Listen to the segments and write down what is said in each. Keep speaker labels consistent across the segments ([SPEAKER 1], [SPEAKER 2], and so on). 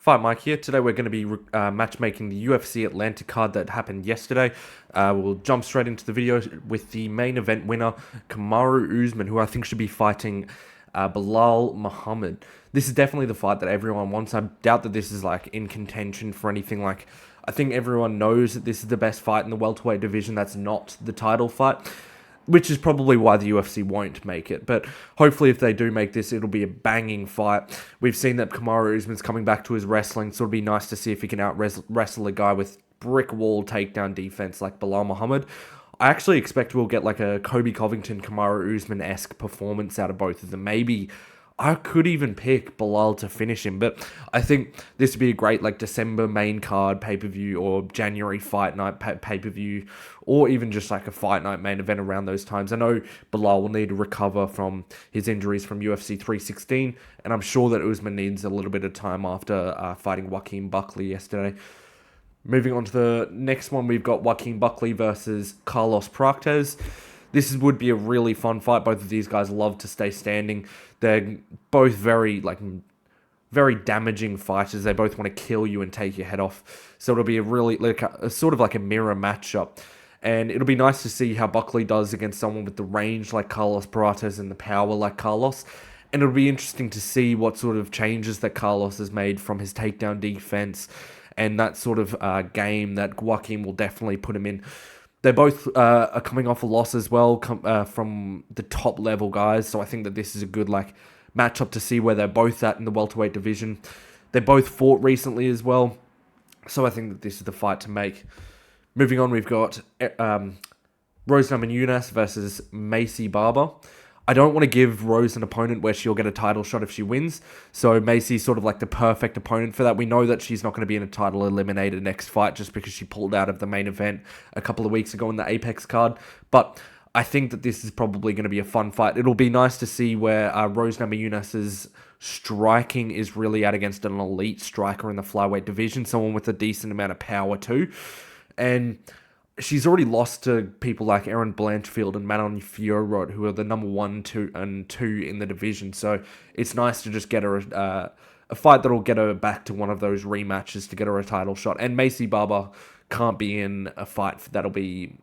[SPEAKER 1] Fight Mike here. Today we're going to be matchmaking the UFC Atlanta card that happened yesterday. We'll jump straight into the video with the main event winner, Kamaru Usman, who I think should be fighting Belal Muhammad. This is definitely the fight that everyone wants. I doubt that this is like in contention for anything. Like, I think everyone knows that this is the best fight in the welterweight division. That's not the title fight, which is probably why the UFC won't make it. But hopefully if they do make this, it'll be a banging fight. We've seen that Kamaru Usman's coming back to his wrestling, so it'll be nice to see if he can out-wrestle a guy with brick wall takedown defense like Belal Muhammad. I actually expect we'll get like a Kobe Covington, Kamaru Usman-esque performance out of both of them. Maybe I could even pick Belal to finish him, but I think this would be a great like December main card pay-per-view or January fight night pay-per-view, or even just like a fight night main event around those times. I know Belal will need to recover from his injuries from UFC 316, and I'm sure that Usman needs a little bit of time after fighting Joaquin Buckley yesterday. Moving on to the next one, we've got Joaquin Buckley versus Carlos Prates. This would be a really fun fight. Both of these guys love to stay standing. They're both very damaging fighters. They both want to kill you and take your head off. So it'll be a really sort of like a mirror matchup. And it'll be nice to see how Buckley does against someone with the range like Carlos Prates and the power like Carlos. And it'll be interesting to see what sort of changes that Carlos has made from his takedown defense and that sort of game that Joaquin will definitely put him in. They both are coming off a loss as well from the top level guys, so I think that this is a good like matchup to see where they're both at in the welterweight division. They both fought recently as well, so I think that this is the fight to make. Moving on, we've got Nunes versus Macy Barber. I don't want to give Rose an opponent where she'll get a title shot if she wins. So Macy's sort of like the perfect opponent for that. We know that she's not going to be in a title eliminator next fight just because she pulled out of the main event a couple of weeks ago in the Apex card. But I think that this is probably going to be a fun fight. It'll be nice to see where Rose Namajunas' striking is really out against an elite striker in the flyweight division. Someone with a decent amount of power too. And she's already lost to people like Erin Blanchfield and Manon Fiorot, who are the number 1, 2, and 2 in the division. So it's nice to just get her a fight that'll get her back to one of those rematches to get her a title shot. And Macy Barber can't be in a fight that'll be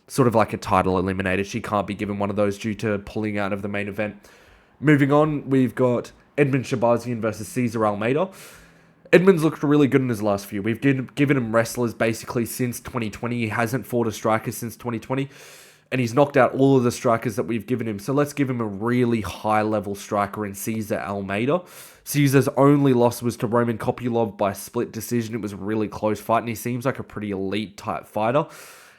[SPEAKER 1] sort of like a title eliminator. She can't be given one of those due to pulling out of the main event. Moving on, we've got Edmund Shabbazian versus Cesar Almeida. Edmund's looked really good in his last few. We've given him wrestlers basically since 2020. He hasn't fought a striker since 2020. And he's knocked out all of the strikers that we've given him. So let's give him a really high-level striker in Cesar Almeida. Cesar's only loss was to Roman Kopylov by split decision. It was a really close fight, and he seems like a pretty elite-type fighter.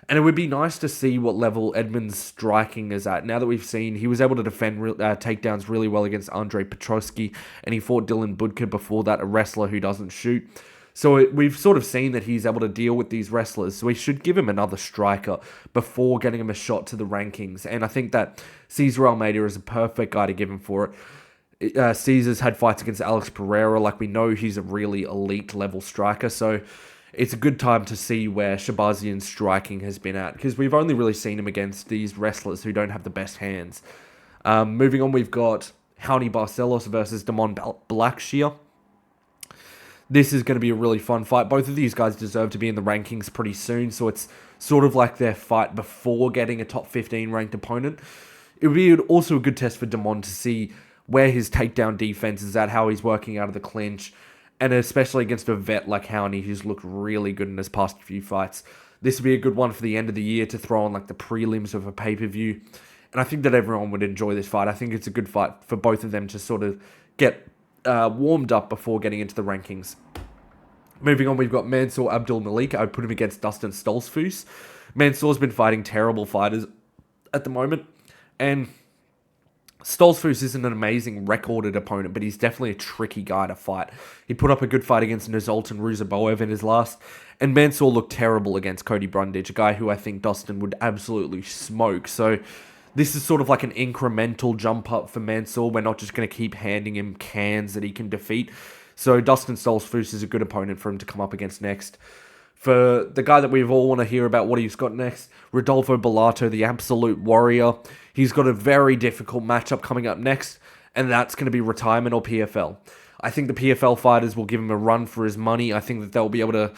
[SPEAKER 1] And it would be nice to see what level Edmund's striking is at. Now that we've seen, he was able to defend takedowns really well against Andrei Petroski, and he fought Dylan Budka before that, a wrestler who doesn't shoot. So we've sort of seen that he's able to deal with these wrestlers. So we should give him another striker before getting him a shot to the rankings. And I think that Cesar Almeida is a perfect guy to give him for it. Cesar's had fights against Alex Pereira. Like, we know he's a really elite level striker. So it's a good time to see where Shabbazian's striking has been at, because we've only really seen him against these wrestlers who don't have the best hands. Moving on, we've got Raoni Barcelos versus Damon Blackshear. This is going to be a really fun fight. Both of these guys deserve to be in the rankings pretty soon, so it's sort of like their fight before getting a top 15 ranked opponent. It would be also a good test for Damon to see where his takedown defense is at, how he's working out of the clinch, and especially against a vet like Raoni, who's looked really good in his past few fights. This would be a good one for the end of the year to throw on like the prelims of a pay-per-view. And I think that everyone would enjoy this fight. I think it's a good fight for both of them to sort of get warmed up before getting into the rankings. Moving on, we've got Mansour Abdul Malik. I would put him against Dustin Stalsfus. Mansour's been fighting terrible fighters at the moment, and Stalsfus isn't an amazing recorded opponent, but he's definitely a tricky guy to fight. He put up a good fight against Nazoltan Ruzaboev in his last, and Mansour looked terrible against Cody Brundage, a guy who I think Dustin would absolutely smoke. So this is sort of like an incremental jump up for Mansour. We're not just going to keep handing him cans that he can defeat. So Dustin Stalsfus is a good opponent for him to come up against next. For the guy that we all want to hear about what he's got next, Rodolfo Bellato, the absolute warrior. He's got a very difficult matchup coming up next, and that's going to be retirement or PFL. I think the PFL fighters will give him a run for his money. I think that they'll be able to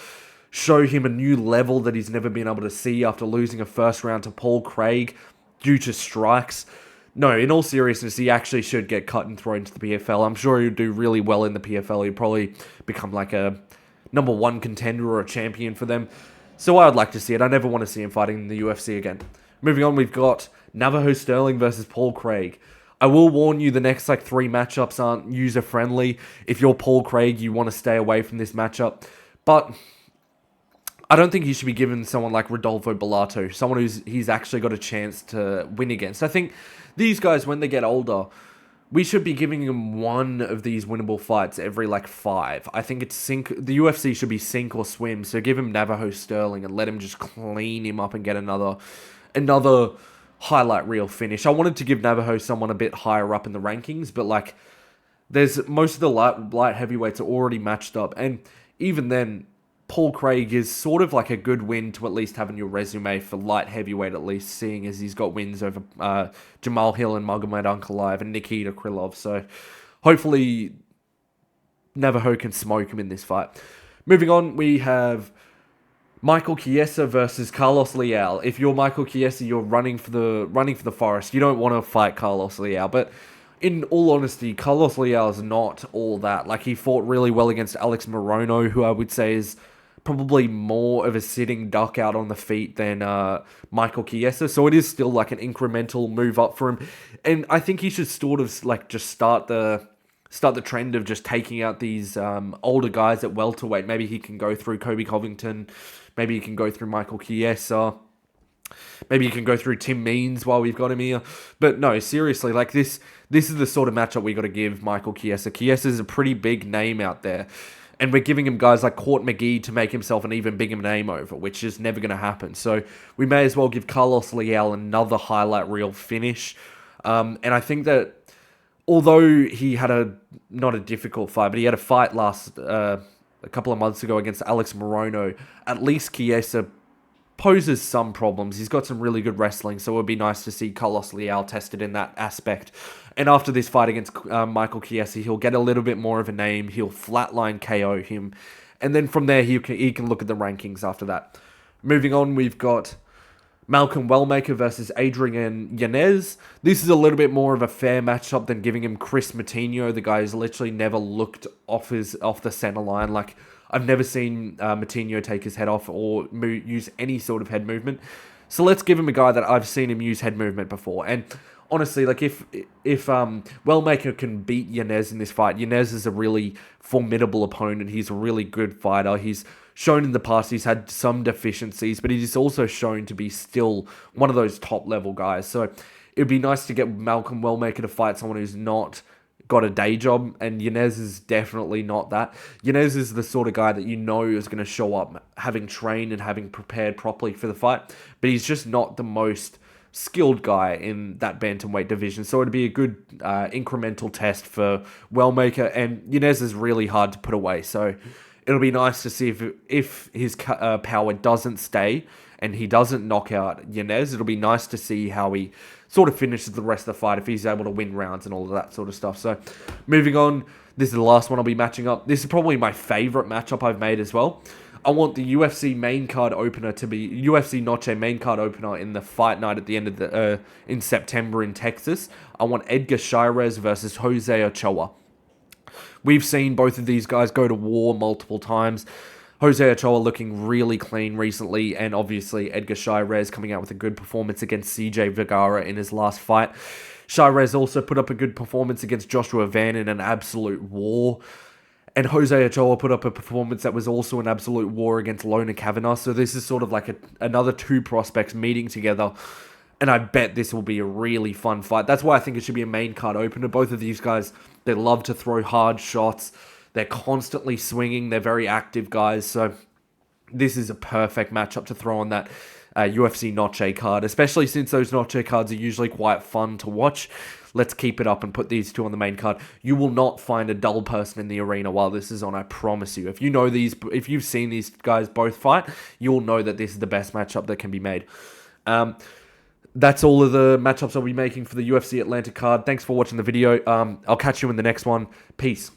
[SPEAKER 1] show him a new level that he's never been able to see after losing a first round to Paul Craig due to strikes. No, in all seriousness, he actually should get cut and thrown to the PFL. I'm sure he'll do really well in the PFL. He'll probably become like a number one contender or a champion for them. So I would like to see it. I never want to see him fighting in the UFC again. Moving on, we've got Navajo Sterling versus Paul Craig. I will warn you, the next like 3 matchups aren't user-friendly. If you're Paul Craig, you want to stay away from this matchup. But I don't think he should be given someone like Rodolfo Bellato, someone he's actually got a chance to win against. I think these guys, when they get older, we should be giving them one of these winnable fights every like 5. I think it's the UFC should be sink or swim. So give him Navajo Sterling and let him just clean him up and get another highlight reel finish. I wanted to give Navajo someone a bit higher up in the rankings, but like there's most of the light heavyweights are already matched up, and even then, Paul Craig is sort of like a good win to at least have in your resume for light heavyweight, at least, seeing as he's got wins over Jamal Hill and Magomed Ankalaev and Nikita Krylov. So hopefully Navajo can smoke him in this fight. Moving on, we have Michael Kiesta versus Carlos Lial. If you're Michael Kiesta, you're running for the forest. You don't want to fight Carlos Lial, but in all honesty, Carlos Lial is not all that. Like, he fought really well against Alex Morono, who I would say is probably more of a sitting duck out on the feet than Michael Kiesta. So it is still like an incremental move up for him. And I think he should sort of like just start the trend of just taking out these older guys at welterweight. Maybe he can go through Kobe Covington. Maybe he can go through Michael Chiesa. Maybe you can go through Tim Means while we've got him here. But no, seriously, like this is the sort of matchup we got to give Michael Chiesa. Chiesa is a pretty big name out there. And we're giving him guys like Court McGee to make himself an even bigger name over, which is never going to happen. So we may as well give Carlos Lial another highlight reel finish. And I think that although he had not a difficult fight, but he had a fight a couple of months ago against Alex Morono, at least Chiesa poses some problems. He's got some really good wrestling, so it would be nice to see Carlos Lial tested in that aspect. And after this fight against Michael Chiesa, he'll get a little bit more of a name. He'll flatline KO him. And then from there, he can look at the rankings after that. Moving on, we've got Malcolm Wellmaker versus Adrian Yanez. This is a little bit more of a fair matchup than giving him Chris Matinho. The guy who's literally never looked off the center line. Like, I've never seen Matinho take his head off or use any sort of head movement. So let's give him a guy that I've seen him use head movement before. And honestly, like if Wellmaker can beat Yanez in this fight, Yanez is a really formidable opponent. He's a really good fighter. He's shown in the past he's had some deficiencies, but he's also shown to be still one of those top level guys. So it would be nice to get Malcolm Wellmaker to fight someone who's not got a day job, and Yanez is definitely not that. Yanez is the sort of guy that you know is going to show up having trained and having prepared properly for the fight, but he's just not the most skilled guy in that bantamweight division. So it'd be a good incremental test for Wellmaker, and Yanez is really hard to put away. So it'll be nice to see if his power doesn't stay and he doesn't knock out Yanez. It'll be nice to see how he sort of finishes the rest of the fight, if he's able to win rounds and all of that sort of stuff. So moving on, this is the last one I'll be matching up. This is probably my favorite matchup I've made as well. I want the UFC main card opener to be UFC Noche main card opener in the fight night at the end of in September in Texas. I want Edgar Chairez versus Jose Ochoa. We've seen both of these guys go to war multiple times. Jose Ochoa looking really clean recently, and obviously Edgar Chairez coming out with a good performance against CJ Vergara in his last fight. Chairez also put up a good performance against Joshua Van in an absolute war. And Jose Ochoa put up a performance that was also an absolute war against Lona Kavanagh. So this is sort of like another two prospects meeting together. And I bet this will be a really fun fight. That's why I think it should be a main card opener. Both of these guys, they love to throw hard shots. They're constantly swinging. They're very active guys. So this is a perfect matchup to throw on that UFC Noche card, especially since those Noche cards are usually quite fun to watch. Let's keep it up and put these two on the main card. You will not find a dull person in the arena while this is on, I promise you. If you've seen these guys both fight, you'll know that this is the best matchup that can be made. That's all of the matchups I'll be making for the UFC Atlanta card. Thanks for watching the video. I'll catch you in the next one. Peace.